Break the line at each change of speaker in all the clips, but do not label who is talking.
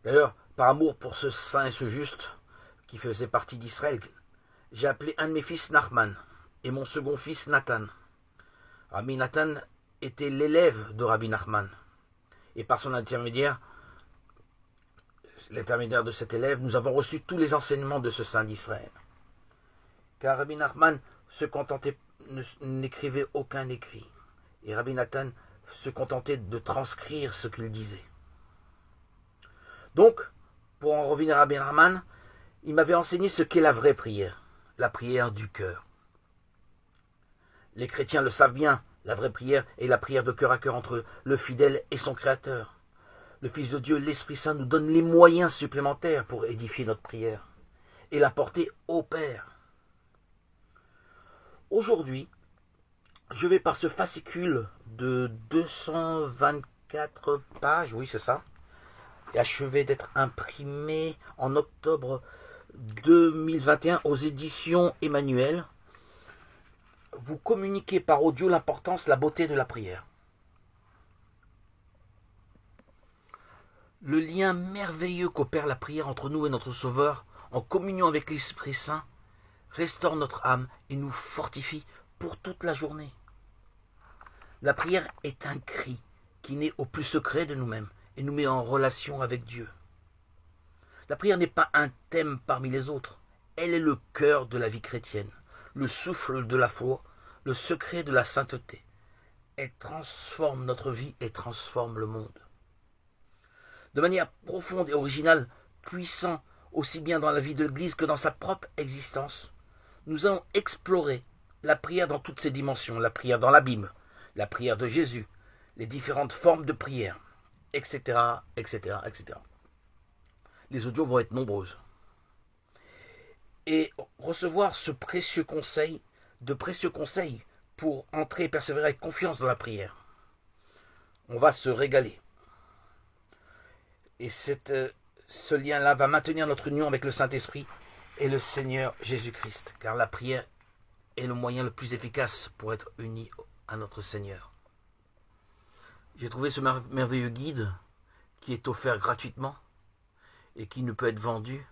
D'ailleurs, par amour pour ce saint et ce juste qui faisait partie d'Israël, j'ai appelé un de mes fils Nachman et mon second fils Nathan. Rabbi Nathan était l'élève de Rabbi Nachman. Et par son intermédiaire, l'intermédiaire de cet élève, nous avons reçu tous les enseignements de ce saint d'Israël. Car Rabbi Nachman se contentait, n'écrivait aucun écrit. Et Rabbi Nathan se contentait de transcrire ce qu'il disait. Donc, pour en revenir à Rabbi Nachman, il m'avait enseigné ce qu'est la vraie prière, la prière du cœur. Les chrétiens le savent bien, la vraie prière est la prière de cœur à cœur entre le fidèle et son Créateur. Le Fils de Dieu, l'Esprit Saint, nous donne les moyens supplémentaires pour édifier notre prière et la porter au Père. Aujourd'hui, je vais par ce fascicule de 224 pages, oui c'est ça, et achevé d'être imprimé en octobre 2021 aux éditions Emmanuel, vous communiquez par audio l'importance, la beauté de la prière. Le lien merveilleux qu'opère la prière entre nous et notre Sauveur, en communion avec l'Esprit Saint, restaure notre âme et nous fortifie pour toute la journée. La prière est un cri qui naît au plus secret de nous-mêmes et nous met en relation avec Dieu. La prière n'est pas un thème parmi les autres, elle est le cœur de la vie chrétienne, le souffle de la foi, le secret de la sainteté. Elle transforme notre vie et transforme le monde. De manière profonde et originale, puissant aussi bien dans la vie de l'Église que dans sa propre existence, nous allons explorer la prière dans toutes ses dimensions, la prière dans la Bible, la prière de Jésus, les différentes formes de prière, etc., etc., etc. Les audios vont être nombreuses. Et recevoir de précieux conseils pour entrer et persévérer avec confiance dans la prière. On va se régaler. Et ce lien-là va maintenir notre union avec le Saint-Esprit et le Seigneur Jésus-Christ, car la prière est le moyen le plus efficace pour être unis à notre Seigneur. J'ai trouvé ce merveilleux guide qui est offert gratuitement et qui ne peut être vendu.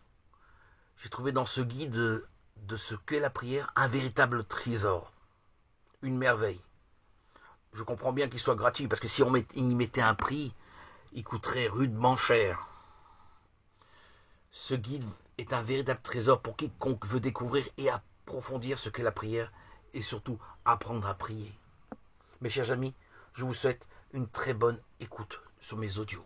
J'ai trouvé dans ce guide de ce qu'est la prière un véritable trésor, une merveille. Je comprends bien qu'il soit gratuit, parce que si on y mettait un prix, il coûterait rudement cher. Ce guide est un véritable trésor pour quiconque veut découvrir et approfondir ce qu'est la prière et surtout apprendre à prier. Mes chers amis, je vous souhaite une très bonne écoute sur mes audios.